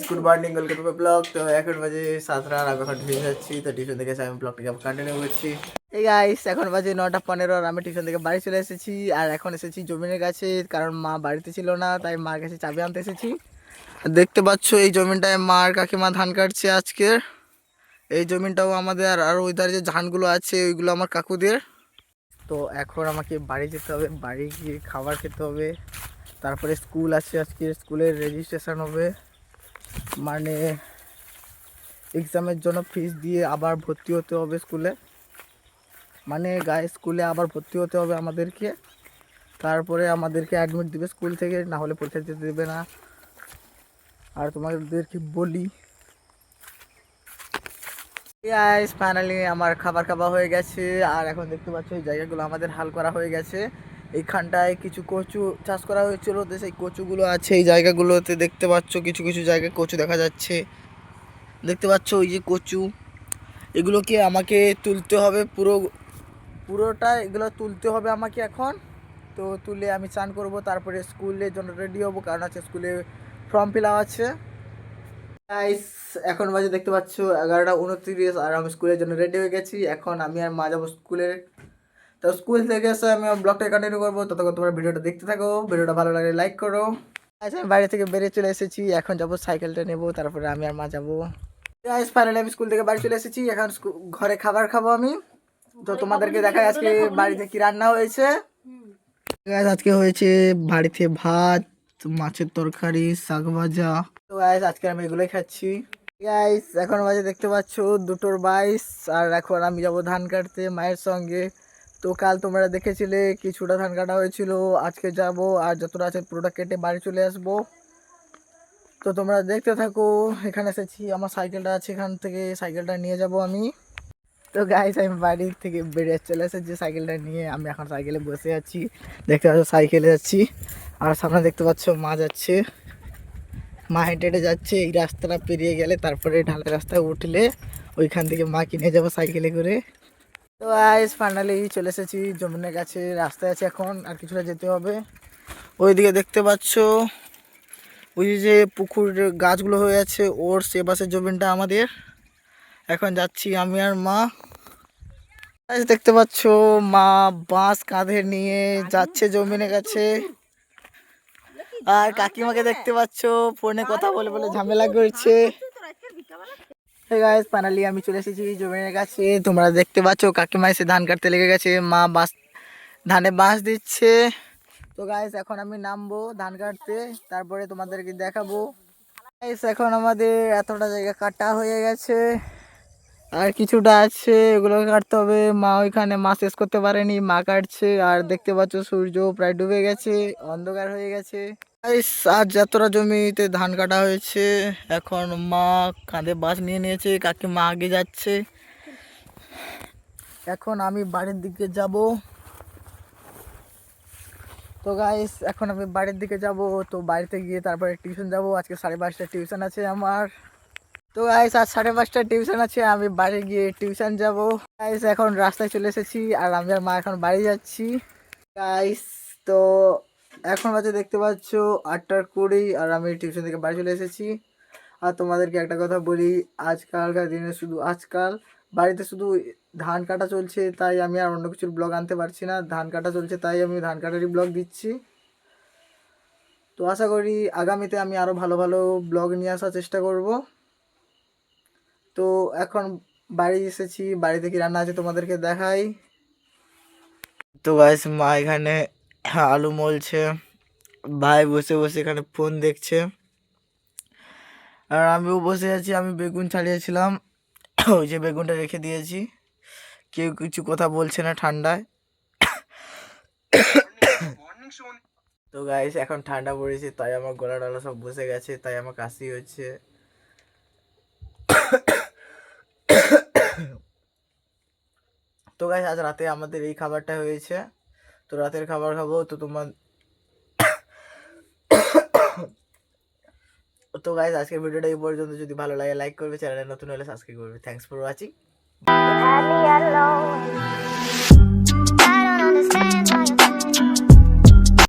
Good morning, welcome to blog. তো এখন বাজে 7টা আর আমি এখন টিউশন যাচ্ছি। তো টিউশন থেকে এসে আমি ব্লগটাকে কন্টিনিউ করছি। এই গাইস, এখন বাজে 9:15 আর আমি টিউশন থেকে বাড়ি চলে এসেছি। আর এখন এসেছি জমিনের কাছে, কারণ মা বাড়িতে ছিল না, তাই মার কাছে চাবি আনতে এসেছি। দেখতে পাচ্ছ এই জমিনটায় মার কাকিমা ধান কাটছে আজকে। এই জমিনটাও আমাদের, আর ওই ধারে যে ধানগুলো আছে ওইগুলো আমার কাকুদের। তো এখন আমাকে বাড়ি যেতে হবে, বাড়ি গিয়ে খাবার খেতে হবে, তারপরে স্কুল আছে, আজকে স্কুলের রেজিস্ট্রেশন হবে, মানে এক্সামের জন্য ফিস দিয়ে আবার ভর্তি হতে হবে স্কুলে, মানে গায়ে স্কুলে আবার ভর্তি হতে হবে আমাদেরকে। তারপরে আমাদেরকে অ্যাডমিট দিবে স্কুল থেকে, না হলে পরীক্ষা দিতে দেবে না। আর তোমাদেরকে বলি গাইস, ফাইনালি আমার খাবার খাওয়া হয়ে গেছে। আর এখন দেখতে পাচ্ছ এই জায়গাগুলো আমাদের হাল করা হয়ে গেছে। এইখানটায় কিছু কচু চাষ করা হয়েছিল, তো সেই কচুগুলো আছে এই জায়গাগুলোতে। দেখতে পাচ্ছ কিছু কিছু জায়গায় কচু দেখা যাচ্ছে, দেখতে পাচ্ছ ওই যে কচু। এগুলোকে আমাকে তুলতে হবে, পুরোটা এগুলো তুলতে হবে আমাকে এখন। তো তুলে আমি চান করব, তারপরে স্কুলের জন্য রেডি হবো, কারণ আছে স্কুলে ফর্ম ফিল আপ আছে। গাইস, এখন বাজে দেখতে পাচ্ছ 11:29 আর আমি স্কুলের জন্য রেডি হয়ে গেছি। এখন আমি আর মা যাবো স্কুলে। তো স্কুল থেকে এসে আমি ব্লগটা কন্টিনিউ করবো, ততক্ষণ তোমরা ভিডিওটা দেখতে থাকো। ভিডিওটা ভালো লাগলে লাইক করো। আচ্ছা, আমি বাইরে থেকে বেরিয়ে চলে এসেছি, এখন যাবো সাইকেলটা নেবো, তারপরে আমি আর মা যাবো। গাইস, ফাইনালি আমি স্কুল থেকে বাড়ি চলে এসেছি। এখন ঘরে খাবার খাবো আমি। তো তোমাদেরকে দেখাই আজকে বাড়িতে কি রান্না হয়েছে। গাইস, আজকে হয়েছে বাড়িতে ভাত, মাছের তরকারি, শাক ভাজা। তো গাইস, আজকে আমি এগুলোই খাচ্ছি। গাইস, এখন বাজে দেখতে পাচ্ছ 2:22 আর এখন আমি যাব ধান কাটতে মায়ের সঙ্গে। তো কাল তোমরা দেখেছিলে কিছুটা ধান কাটা হয়েছিল, আজকে যাব আর যতটা আছে পুরোটা কেটে বাড়ি চলে আসবো। তো তোমরা দেখতে থাকো। এখানে এসেছি, আমার সাইকেলটা আছে, এখান থেকে সাইকেলটা নিয়ে যাব আমি। তো গাইস, আমি বাড়ি থেকে বেরিয়ে চলে এসেছি সাইকেলটা নিয়ে। আমি এখন সাইকেলে বসে আছি, দেখতে পাচ্ছ সাইকেলে যাচ্ছি। আর সামনে দেখতে পাচ্ছ মা যাচ্ছে, মা হেঁটে হেঁটে যাচ্ছে। এই রাস্তাটা পেরিয়ে গেলে তারপরে ঢালাই রাস্তায় উঠলে ওইখান থেকে মা কিনে যাবো সাইকেলে করে। তো গাইস, ফাইনালি চলে এসেছি জমিনের কাছে। রাস্তায় আছে এখন, আর কিছুটা যেতে হবে। ওইদিকে দেখতে পাচ্ছ ওই যে পুকুর গাছগুলো হয়ে আছে, ওর সে পাশের জমিনটা আমাদের। এখন যাচ্ছি আমি আর মা। দেখতে পাচ্ছ মা বাঁশ কাঁধে নিয়ে যাচ্ছে জমিনের কাছে। আর কাকিমাকে দেখতে পাচ্ছ ফোনে কথা বলে বলে ঝামেলা করছে। গাইস, ফাইনালি আমি চলে এসেছি জমিনের কাছে। তোমরা দেখতে পাচ্ছ কাকিমা এসে ধান কাটতে লেগে গেছে, মা ধানে বাঁশ দিচ্ছে। তো গাইস, এখন আমি নামবো ধান কাটতে, তারপরে তোমাদেরকে দেখাবো। গাইস, এখন আমাদের এতটা জায়গা কাটা হয়ে গেছে, আর কিছুটা আছে, এগুলো কাটতে হবে। মা ওইখানে মাছ শেষ করতে পারেনি, মা কাটছে। আর দেখতে পাচ্ছ সূর্য প্রায় ডুবে গেছে, অন্ধকার হয়ে গেছে। গাইস, আজ যতটা জমিতে ধান কাটা হয়েছে, এখন মা কাঁধে বাঁশ নিয়ে নিয়েছে, কাকিমা আগে যাচ্ছে। এখন আমি বাড়ির দিকে যাব। তো গাইস, এখন আমি বাড়ির দিকে যাব। তো বাড়িতে গিয়ে তারপরে টিউশন যাব, আজকে 5:30টায় টিউশন আছে আমার। তো গাইস, আজ 5:30টায় টিউশন আছে, আমি বাড়ি গিয়ে টিউশন যাব। গাইস, এখন রাস্তায় চলে এসেছি, আর আমি আর মা এখন বাড়ি যাচ্ছি। গাইস, তো এখন বাজে দেখতে পাচ্ছ 8:20 আর আমি টিউশন থেকে বাড়ি চলে এসেছি। আর তোমাদেরকে একটা কথা বলি, আজকালকার দিনে শুধু আজকাল বাড়িতে শুধু ধান কাটা চলছে, তাই আমি আর অন্য কিছুর ব্লগ আনতে পারছি না। ধান কাটা চলছে তাই আমি ধান কাটারই ব্লগ দিচ্ছি। তো আশা করি আগামীতে আমি আরও ভালো ভালো ব্লগ নিয়ে আসার চেষ্টা করব। তো এখন বাড়ি এসেছি, বাড়িতে কি রান্না আছে তোমাদেরকে দেখাই। তো গাইস, মা এখানে আলু মলছে, ভাই বসে বসে এখানে ফোন দেখছে, আর আমিও বসে আছি। আমি বেগুন ছাড়িয়েছিলাম, ওই যে বেগুনটা রেখে দিয়েছি। কেউ কিছু কথা বলছে না ঠান্ডায়। তো গাইস, এখন ঠান্ডা পড়েছে, তাই আমার গলা টলা সব বসে গেছে, তাই আমার কাশি হচ্ছে। তো গাইস, আজ রাতে আমাদের এই খাবারটা হয়েছে। তো রাতের খাবার খাবো। তো গাইস, আজকের ভিডিওটা এই পর্যন্ত। যদি ভালো লাগে লাইক করবে, চ্যানেলে নতুন হলে সাবস্ক্রাইব করবে। Thanks for watching.